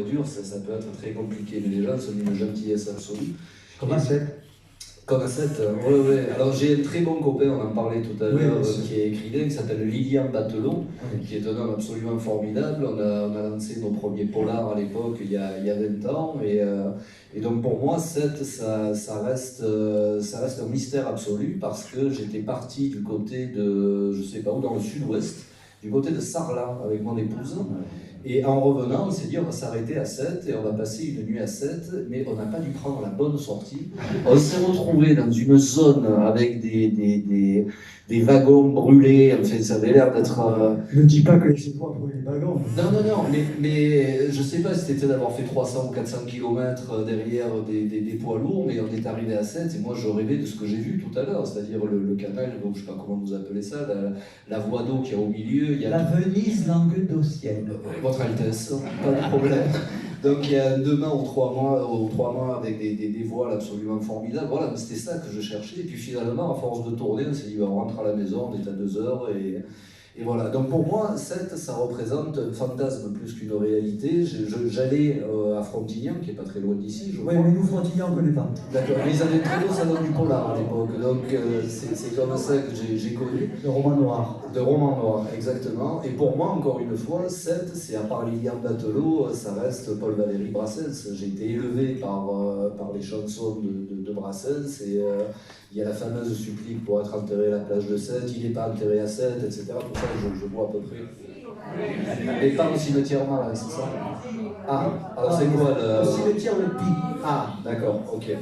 dur, ça peut être très compliqué, mais les gens sont d'une gentillesse absolue. Comme à 7. Comme à 7, oui, oui. Alors j'ai un très bon copain, on en parlait tout à l'heure, qui est écrivain, qui s'appelle Lilian Batelot, qui est un homme absolument formidable. On a lancé nos premiers polars à l'époque, il y a 20 ans, et donc pour moi, 7, ça reste un mystère absolu, parce que j'étais parti du côté de, je sais pas où, dans le sud-ouest, du côté de Sarlat, avec mon épouse. Et en revenant, on s'est dit on va s'arrêter à 7 et on va passer une nuit à 7, mais on n'a pas dû prendre la bonne sortie. On s'est retrouvé dans une zone avec des wagons brûlés, enfin ça avait l'air d'être... Ne dis pas que c'est toi brûler les wagons. Non, non, non, mais je sais pas si c'était d'avoir fait 300 ou 400 km derrière des poids lourds, mais on est arrivé à 7 et moi je rêvais de ce que j'ai vu tout à l'heure, c'est-à-dire le canal, donc je sais pas comment vous appelez ça, la voie d'eau qu'il y a au milieu. Il y a la Venise languedocienne. Votre Altesse, pas de problème. Donc il y a 2 mois ou 3 mois avec des voiles absolument formidables. Voilà, c'était ça que je cherchais. Et puis finalement, à force de tourner, on s'est dit, on rentre à la maison, on est à 2 heures et voilà. Donc pour moi, 7, ça représente un fantasme plus qu'une réalité. J'allais à Frontignan, qui n'est pas très loin d'ici, je crois. Oui, mais nous, Frontignan, on ne connaît pas. D'accord, mais ils avaient un très beau salon du polar à l'époque, donc c'est comme ça que j'ai connu. De roman noir. De roman noir, exactement. Et pour moi, encore une fois, 7, c'est à part Lilian Batelot, ça reste Paul-Valéry Brassens. J'ai été élevé par les chansons de Brassens, et il y a la fameuse supplique pour être enterré à la plage de 7, il n'est pas enterré à 7, etc. Tout ça, je vois à peu près. Et pas au cimetière Marais, c'est ça? Ah, alors c'est quoi le... Au cimetière Le Pi. Ah, d'accord, ok.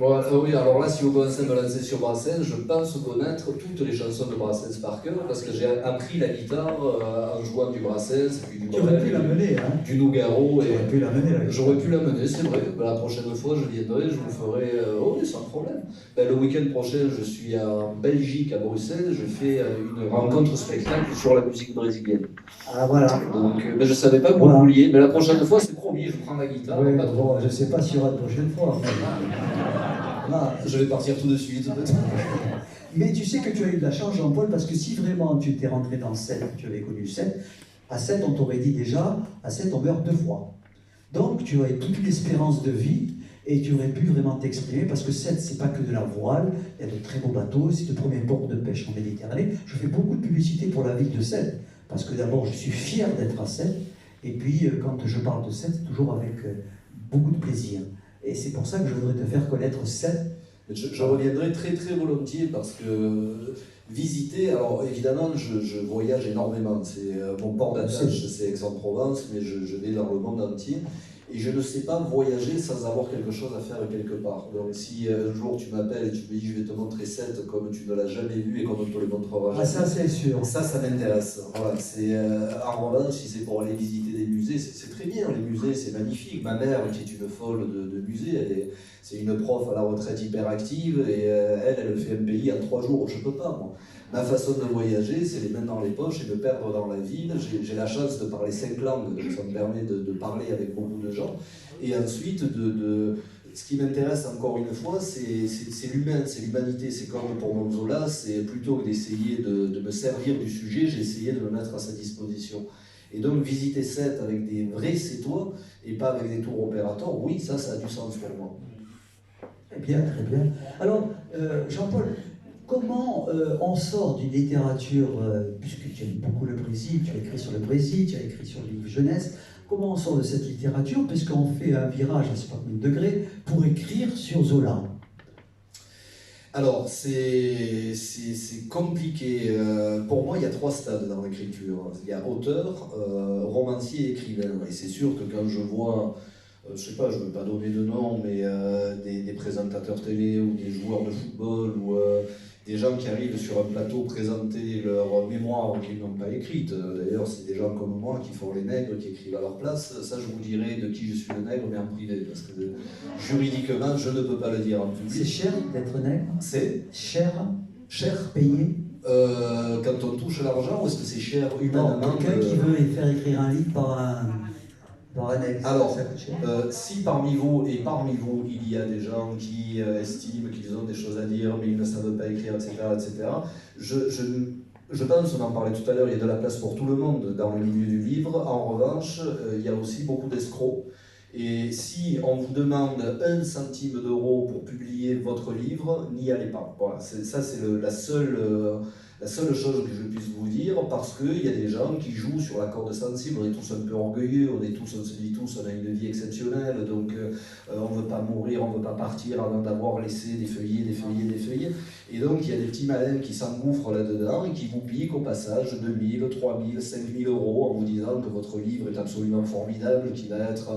Bon, oui, alors là, si vous commencez à me lancer sur Brassens, je pense connaître toutes les chansons de Brassens par cœur, parce que j'ai appris la guitare en jouant du Brassens, puis du Brel, pu l'amener, hein. Du Nougaro. J'aurais pu l'amener, là. J'aurais pu l'amener, c'est vrai. La prochaine fois, je viendrai, je vous ferai... oh oui, sans problème. Le week-end prochain, je suis en Belgique, à Bruxelles, je fais une rencontre spectacle sur la musique brésilienne. Ah, voilà. Donc, je ne savais pas que vous vouliez, mais la prochaine fois, c'est promis, je prends la guitare. Oui, bon, je ne sais pas s'il y aura de prochaine fois. Là, je vais partir tout de suite. Mais tu sais que tu as eu de la chance, Jean-Paul, parce que si vraiment tu étais rentré dans 7, tu avais connu 7, à 7, on t'aurait dit déjà, à 7, on meurt 2 fois. Donc, tu aurais toute l'espérance de vie et tu aurais pu vraiment t'exprimer, parce que 7, c'est pas que de la voile, il y a de très beaux bateaux, c'est le premier port de pêche en Méditerranée. Je fais beaucoup de publicité pour la ville de 7, parce que d'abord, je suis fier d'être à 7, et puis quand je parle de 7, c'est toujours avec beaucoup de plaisir. Et c'est pour ça que je voudrais te faire connaître 7. Je reviendrai très très volontiers parce que visiter, alors évidemment je voyage énormément, c'est mon port d'attache c'est Aix-en-Provence, mais je vais dans le monde entier et je ne sais pas voyager sans avoir quelque chose à faire quelque part. Donc si un jour tu m'appelles et tu me dis je vais te montrer 7 comme tu ne l'as jamais vu et comme on te le montrera jamais. Ah ça c'est sûr. Ça m'intéresse. Voilà, en revanche, si c'est pour aller visiter des musées, c'est très bien, les musées c'est magnifique. Ma mère qui est une folle de musée, c'est une prof à la retraite hyperactive et elle fait un pays en 3 jours, je peux pas moi. Ma façon de voyager, c'est les mains dans les poches et me perdre dans la ville. J'ai la chance de parler 5 langues, donc ça me permet de parler avec beaucoup de gens. Et ensuite, ce qui m'intéresse encore une fois, c'est l'humain, c'est l'humanité. C'est comme pour Monzola, c'est plutôt que d'essayer de me servir du sujet, j'ai essayé de me mettre à sa disposition. Et donc visiter 7 avec des vrais Sétois et pas avec des tours opérateurs, oui, ça a du sens pour moi. Très bien, très bien. Alors, Jean-Paul, comment on sort d'une littérature, puisque tu aimes beaucoup le Brésil, tu as écrit sur le Brésil, tu as écrit sur le livre jeunesse, comment on sort de cette littérature, puisqu'on fait un virage à 50 degrés pour écrire sur Zola? Alors, c'est compliqué. Pour moi, il y a 3 stades dans l'écriture. Il y a auteur, romancier et écrivain. Et c'est sûr que quand je vois, je sais pas, je ne veux pas donner de nom, mais des présentateurs télé ou des joueurs de football ou des gens qui arrivent sur un plateau présenter leur mémoire qu'ils n'ont pas écrite. D'ailleurs, c'est des gens comme moi qui font les nègres, qui écrivent à leur place. Ça, je vous dirai de qui je suis le nègre, mais en privé, parce que juridiquement, je ne peux pas le dire en public. C'est cher d'être nègre? C'est cher? Cher payé? Quand on touche l'argent, ou est-ce que c'est cher humainement? Quelqu'un qui veut faire écrire un livre par un nègre, alors, ça coûte cher. Si parmi vous, il y a des gens qui estiment qu'ils ont des choses à dire, mais ils ne savent pas écrire, etc., etc., je pense, on en parlait tout à l'heure, il y a de la place pour tout le monde dans le milieu du livre. En revanche, il y a aussi beaucoup d'escrocs. Et si on vous demande 1 centime d'euro pour publier votre livre, n'y allez pas. Voilà, ça c'est la seule chose que je puisse vous dire, parce qu'il y a des gens qui jouent sur la corde sensible. On est tous un peu orgueilleux, on se dit tous, on a une vie exceptionnelle, donc on ne veut pas mourir, on ne veut pas partir avant d'avoir laissé des feuillets, des feuillets, des feuillets. Et donc il y a des petits malins qui s'engouffrent là-dedans et qui vous piquent au passage 2000, 3000, 5000 euros en vous disant que votre livre est absolument formidable, qu'il va être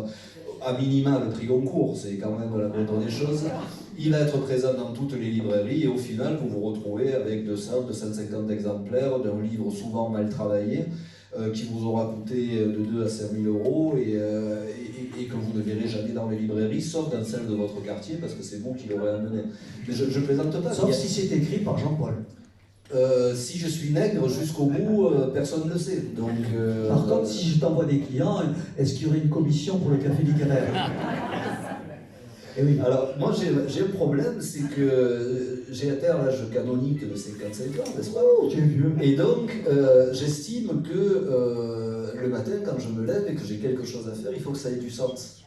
à minima le prix Goncourt, c'est quand même la moindre des choses. Il va être présent dans toutes les librairies et au final vous vous retrouvez avec 200, 250 exemplaires d'un livre souvent mal travaillé qui vous aura coûté de 2 à 5 000 euros et que vous ne verrez jamais dans les librairies, sauf dans celles de votre quartier parce que c'est vous qui l'aurez amené. Mais je plaisante pas. Sauf si c'est écrit par Jean-Paul. Si je suis nègre jusqu'au bout, personne ne le sait. Donc, par contre, si je t'envoie des clients, est-ce qu'il y aurait une commission pour le café littéraire? Et oui. Alors, moi j'ai un problème, c'est que j'ai atteint l'âge canonique de 55 ans, n'est-ce pas? Oh, tu es vieux. Et donc, j'estime que le matin, quand je me lève et que j'ai quelque chose à faire, il faut que ça ait du sens.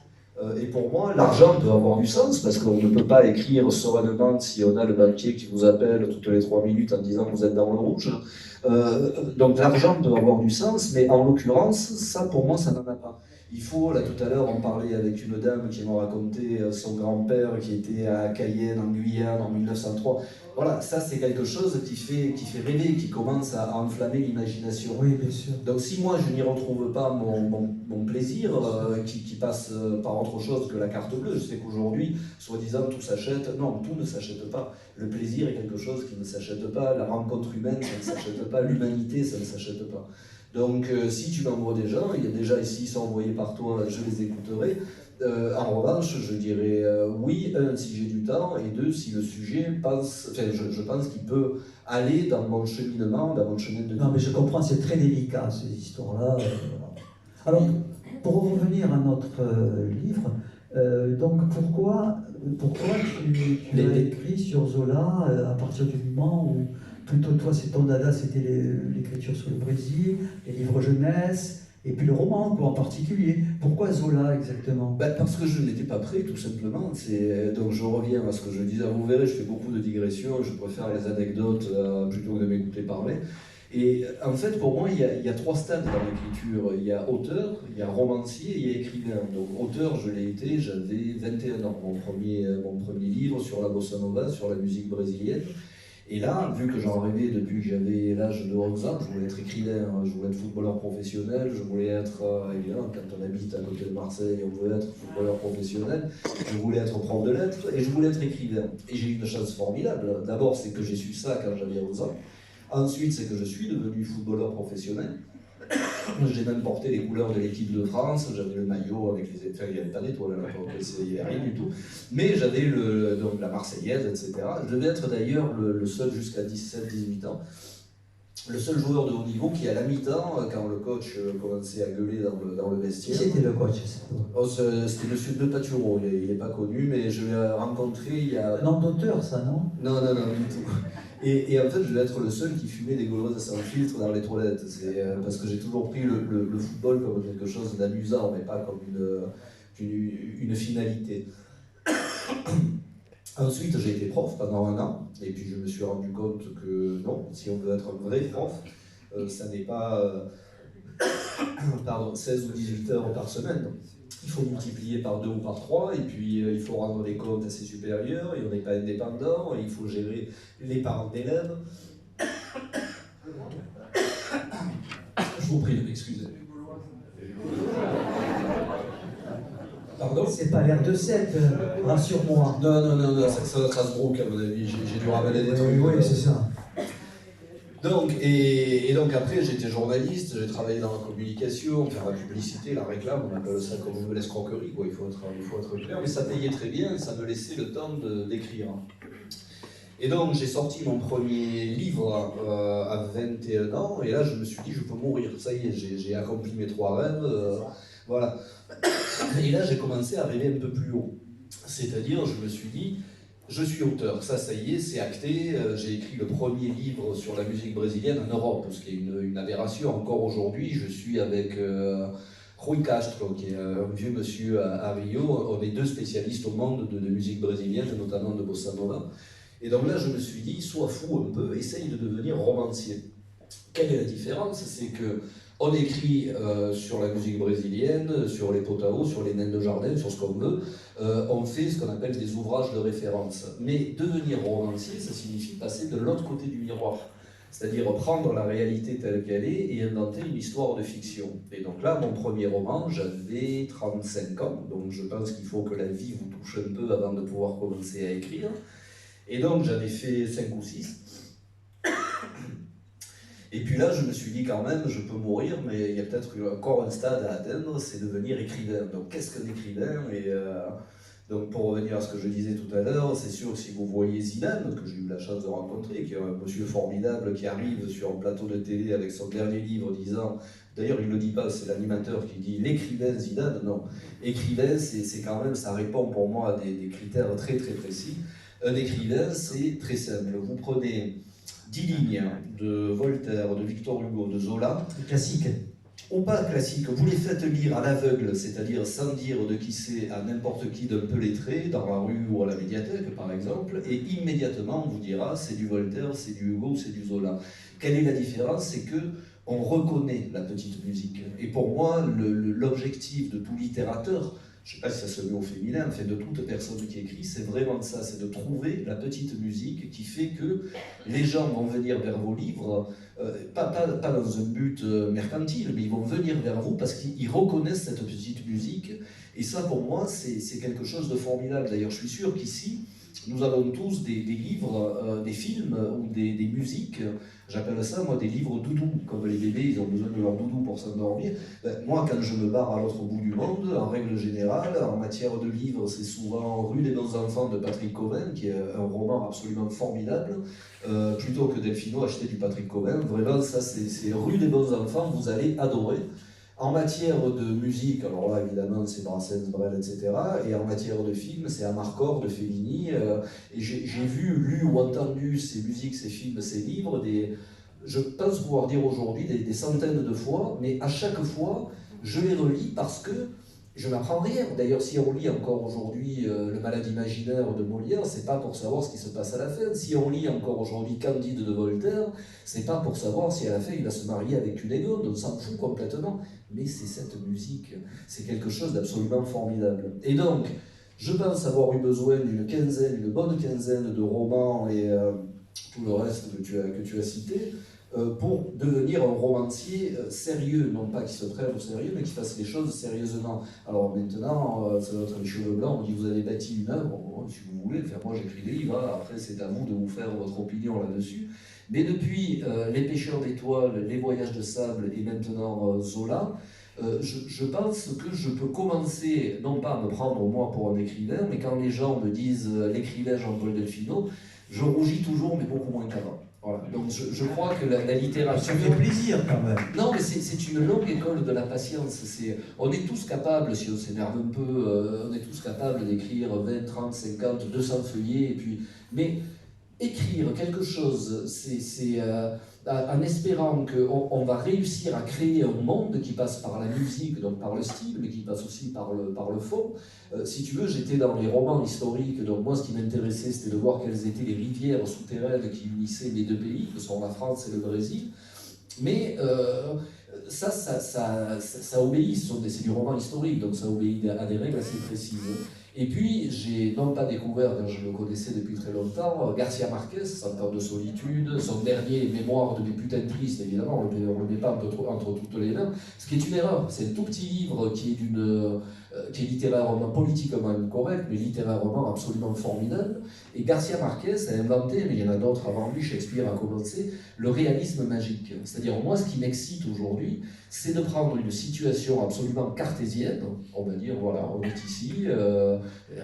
Et pour moi, l'argent doit avoir du sens, parce qu'on ne peut pas écrire sereinement si on a le banquier qui vous appelle toutes les 3 minutes en disant que vous êtes dans le rouge. Donc l'argent doit avoir du sens, mais en l'occurrence, ça pour moi, ça n'en a pas. Il faut, là tout à l'heure, on parlait avec une dame qui m'a raconté son grand-père qui était à Cayenne, en Guyane, en 1903. Voilà, ça c'est quelque chose qui fait rêver, qui commence à enflammer l'imagination. Oui, bien sûr. Donc si moi je n'y retrouve pas mon plaisir, qui passe par autre chose que la carte bleue, je sais qu'aujourd'hui, soi-disant, tout s'achète. Non, tout ne s'achète pas. Le plaisir est quelque chose qui ne s'achète pas, la rencontre humaine, ça ne s'achète pas, l'humanité, ça ne s'achète pas. Donc si tu m'envoies des gens, il y a déjà ici, ils sont envoyés par toi, je les écouterai. En revanche, je dirais oui, si j'ai du temps, et deux, si le sujet pense, enfin, je pense qu'il peut aller dans mon cheminement, dans mon chemin de vie. Non, mais je comprends, c'est très délicat, ces histoires-là. Alors, pour revenir à notre livre, donc pourquoi tu as écrit sur Zola à partir du moment où, plutôt toi, c'est ton dada, c'était l'écriture sur le Brésil, les livres jeunesse, et puis le roman, quoi, en particulier. Pourquoi Zola, exactement? Parce que je n'étais pas prêt, tout simplement. Donc je reviens à ce que je disais. Vous verrez, je fais beaucoup de digressions, je préfère les anecdotes plutôt que de m'écouter parler. Et en fait, pour moi, il y a 3 stades dans l'écriture. Il y a auteur, il y a romancier et il y a écrivain. Donc auteur, je l'ai été, j'avais 21 ans. Mon premier livre sur la bossa nova, sur la musique brésilienne. Et là, vu que j'en rêvais depuis que j'avais l'âge de 11 ans, je voulais être écrivain, je voulais être footballeur professionnel, je voulais être, évidemment, quand on habite à côté de Marseille, on veut être footballeur professionnel, je voulais être prof de lettres et je voulais être écrivain. Et j'ai eu une chance formidable. D'abord, c'est que j'ai su ça quand j'avais 11 ans. Ensuite, c'est que je suis devenu footballeur professionnel. J'ai même porté les couleurs de l'équipe de France, j'avais le maillot avec les étoiles, il n'y avait pas d'étoiles à l'époque, il n'y avait rien du tout. Mais j'avais donc la Marseillaise, etc. Je devais être d'ailleurs le seul jusqu'à 17-18 ans, le seul joueur de haut niveau qui, à la mi-temps, quand le coach commençait à gueuler dans le vestiaire. Qui c'était le coach? C'était monsieur De Paturo, il n'est pas connu, mais je l'ai rencontré il y a. Un nom d'auteur, ça, non? Non, du tout. Et en fait, je vais être le seul qui fumait des gauleuses sans filtre dans les toilettes. C'est parce que j'ai toujours pris le football comme quelque chose d'amusant, mais pas comme une finalité. Ensuite, j'ai été prof pendant 1 an, et puis je me suis rendu compte que non, si on veut être un vrai prof, ça n'est pas 16 ou 18 heures par semaine. Il faut multiplier par 2 ou par 3, et puis il faut rendre des comptes à ses supérieurs, et on n'est pas indépendant, et il faut gérer les parents d'élèves. Je vous prie de m'excuser. Pardon? C'est pas l'air de 7, rassure-moi. Non, ça doit être Hasbrook à mon avis, j'ai dû ramener des trucs. Oui, c'est ça. Donc après, j'étais journaliste, j'ai travaillé dans la communication, faire la publicité, la réclame, on appelle ça comme on veut l'escroquerie, quoi. Il faut être clair, mais ça payait très bien et ça me laissait le temps d'écrire. Et donc j'ai sorti mon premier livre à 21 ans, et là je me suis dit je peux mourir, ça y est, j'ai accompli mes 3 rêves, voilà. Et là j'ai commencé à rêver un peu plus haut, c'est-à-dire je me suis dit, Je suis auteur, ça y est, c'est acté. J'ai écrit le premier livre sur la musique brésilienne en Europe, ce qui est une aberration. Encore aujourd'hui, je suis avec Rui Castro, qui est un vieux monsieur à Rio. On est deux spécialistes au monde de musique brésilienne, notamment de bossa nova. Et donc là, je me suis dit, sois fou un peu, essaye de devenir romancier. Quelle est la différence? C'est que on écrit sur la musique brésilienne, sur les potao, sur les naines de jardin, sur ce qu'on veut. On fait ce qu'on appelle des ouvrages de référence. Mais devenir romancier, ça signifie passer de l'autre côté du miroir. C'est-à-dire prendre la réalité telle qu'elle est et inventer une histoire de fiction. Et donc là, mon premier roman, j'avais 35 ans. Donc je pense qu'il faut que la vie vous touche un peu avant de pouvoir commencer à écrire. Et donc j'avais fait 5 ou 6. Et puis là, je me suis dit quand même, je peux mourir, mais il y a peut-être encore un stade à atteindre, c'est devenir écrivain. Donc qu'est-ce qu'un écrivain? Donc pour revenir à ce que je disais tout à l'heure, c'est sûr que si vous voyez Zidane, que j'ai eu la chance de rencontrer, qui est un monsieur formidable qui arrive sur un plateau de télé avec son dernier livre disant, d'ailleurs il ne le dit pas, c'est l'animateur qui dit l'écrivain Zidane, non. Écrivain, c'est quand même, ça répond pour moi à des critères très très précis. Un écrivain, c'est très simple. Vous prenez 10 lignes de Voltaire, de Victor Hugo, de Zola. Classique. Ou pas classique, vous les faites lire à l'aveugle, c'est-à-dire sans dire de qui c'est à n'importe qui d'un peu lettré, dans la rue ou à la médiathèque par exemple, et immédiatement on vous dira c'est du Voltaire, c'est du Hugo, c'est du Zola. Quelle est la différence? C'est que on reconnaît la petite musique. Et pour moi, l'objectif de tout littérateur, je ne sais pas si ça se met au féminin, mais de toute personne qui écrit, c'est vraiment ça, c'est de trouver la petite musique qui fait que les gens vont venir vers vos livres, pas dans un but mercantile, mais ils vont venir vers vous parce qu'ils reconnaissent cette petite musique. Et ça, pour moi, c'est quelque chose de formidable. D'ailleurs, je suis sûr qu'ici, nous avons tous des livres, des films ou des musiques. J'appelle ça, moi, des livres doudous. Comme les bébés, ils ont besoin de leur doudou pour s'endormir. Moi, quand je me barre à l'autre bout du monde, en règle générale, en matière de livres, c'est souvent Rue des bons enfants de Patrick Coven, qui est un roman absolument formidable. Plutôt que Delphino acheter du Patrick Coven. Vraiment, ça, c'est Rue des bons enfants, vous allez adorer. En matière de musique, alors là évidemment c'est Brassens, Brel, etc. Et en matière de film, c'est Amarcord de Fellini. Et j'ai vu, lu ou entendu ces musiques, ces films, ces livres, je pense pouvoir dire aujourd'hui des centaines de fois, mais à chaque fois, je les relis parce que je n'apprends rien. D'ailleurs, si on lit encore aujourd'hui Le Malade imaginaire de Molière, c'est pas pour savoir ce qui se passe à la fin. Si on lit encore aujourd'hui Candide de Voltaire, c'est pas pour savoir si à la fin il va se marier avec Cunégonde, on s'en fout complètement. Mais c'est cette musique, c'est quelque chose d'absolument formidable. Et donc, je pense avoir eu besoin une bonne quinzaine de romans et tout le reste que tu as cité, pour devenir un romancier sérieux, non pas qui se prenne au sérieux, mais qui fasse les choses sérieusement. Alors maintenant, ça doit être les cheveux blancs, on dit vous avez bâti une œuvre, bon, si vous voulez, enfin, moi j'écris des livres, hein, après c'est à vous de vous faire votre opinion là-dessus. Mais depuis Les Pêcheurs d'étoiles, Les Voyages de sable et maintenant Zola, je pense que je peux commencer, non pas à me prendre moi pour un écrivain, mais quand les gens me disent l'écrivain Jean-Paul Delphino, je rougis toujours, mais beaucoup moins qu'avant. Voilà. Donc je crois que la littérature... Ça fait plaisir quand même. Non, mais c'est une longue école de la patience. On est tous capables, si on s'énerve un peu, on est tous capables d'écrire 20, 30, 50, 200 feuillets, et puis... Mais écrire quelque chose, en espérant qu'on va réussir à créer un monde qui passe par la musique, donc par le style, mais qui passe aussi par le fond. Si tu veux, j'étais dans les romans historiques, donc moi ce qui m'intéressait c'était de voir quelles étaient les rivières souterraines qui unissaient les deux pays, que sont la France et le Brésil. Mais ça obéit, c'est du roman historique, donc ça obéit à des règles assez précises. Et puis, j'ai non pas découvert, car je le connaissais depuis très longtemps, Garcia Marquez, 100 ans de solitude, son dernier mémoire de mes putains tristes, évidemment, on ne le met pas entre toutes les mains, ce qui est une erreur. C'est un tout petit livre qui est littérairement, politiquement incorrect, mais littérairement absolument formidable. Et Garcia Marquez a inventé, mais il y en a d'autres avant lui, Shakespeare a commencé, le réalisme magique. C'est-à-dire, moi, ce qui m'excite aujourd'hui, c'est de prendre une situation absolument cartésienne, on va dire, voilà, on est ici,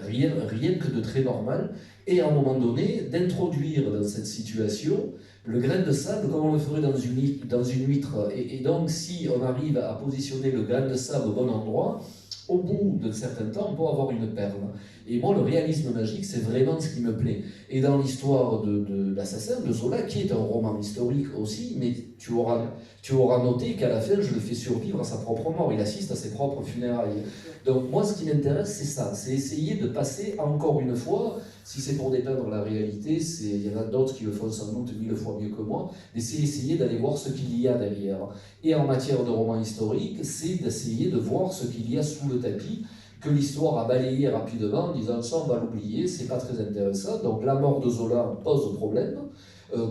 rien que de très normal, et à un moment donné, d'introduire dans cette situation le grain de sable comme on le ferait dans une huître. Et donc, si on arrive à positionner le grain de sable au bon endroit, au bout d'un certain temps, on peut avoir une perle. Et moi, le réalisme magique, c'est vraiment ce qui me plaît. Et dans l'histoire de l'Assassin, de Zola, qui est un roman historique aussi, mais tu auras noté qu'à la fin, je le fais survivre à sa propre mort. Il assiste à ses propres funérailles. Donc moi, ce qui m'intéresse, c'est ça. C'est essayer de passer, encore une fois, si c'est pour dépeindre la réalité, il y en a d'autres qui le font sans doute 1000 fois mieux que moi, d'essayer d'aller voir ce qu'il y a derrière. Et en matière de roman historique, c'est d'essayer de voir ce qu'il y a sous le tapis, que l'histoire a balayé rapidement en disant ça on va l'oublier, c'est pas très intéressant. Donc la mort de Zola pose problème,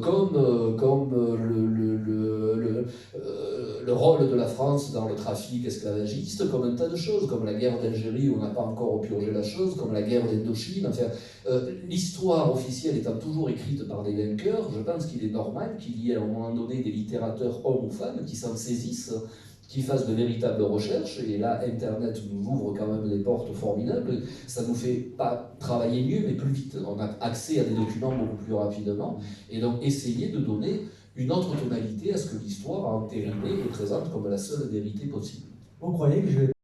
comme le rôle de la France dans le trafic esclavagiste, comme un tas de choses, comme la guerre d'Algérie où on n'a pas encore purgé la chose, comme la guerre d'Indochine. Enfin, l'histoire officielle étant toujours écrite par des vainqueurs, je pense qu'il est normal qu'il y ait à un moment donné des littérateurs, hommes ou femmes, qui s'en saisissent, qui fassent de véritables recherches, et là, Internet nous ouvre quand même des portes formidables, ça nous fait pas travailler mieux, mais plus vite. On a accès à des documents beaucoup plus rapidement, et donc essayer de donner une autre tonalité à ce que l'histoire a entériné et présente comme la seule vérité possible. Vous croyez que je vais